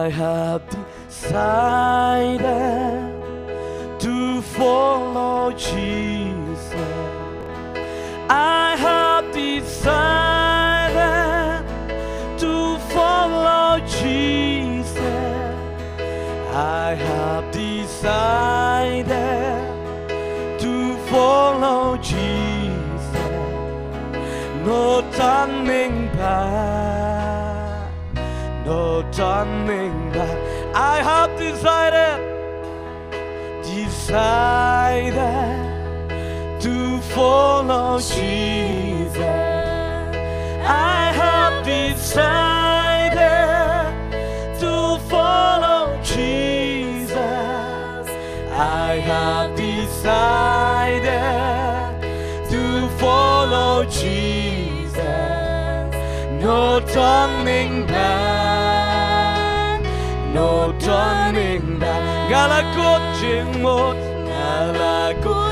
I have decided to follow Jesus. I have decided to follow Jesus. I have decided to follow Jesus. No turning back, no turning back. I have decided to follow Jesus. I have decided to follow Jesus. I have decided to follow Jesus. No turning back, no turning back. Galakot jingmot, galakot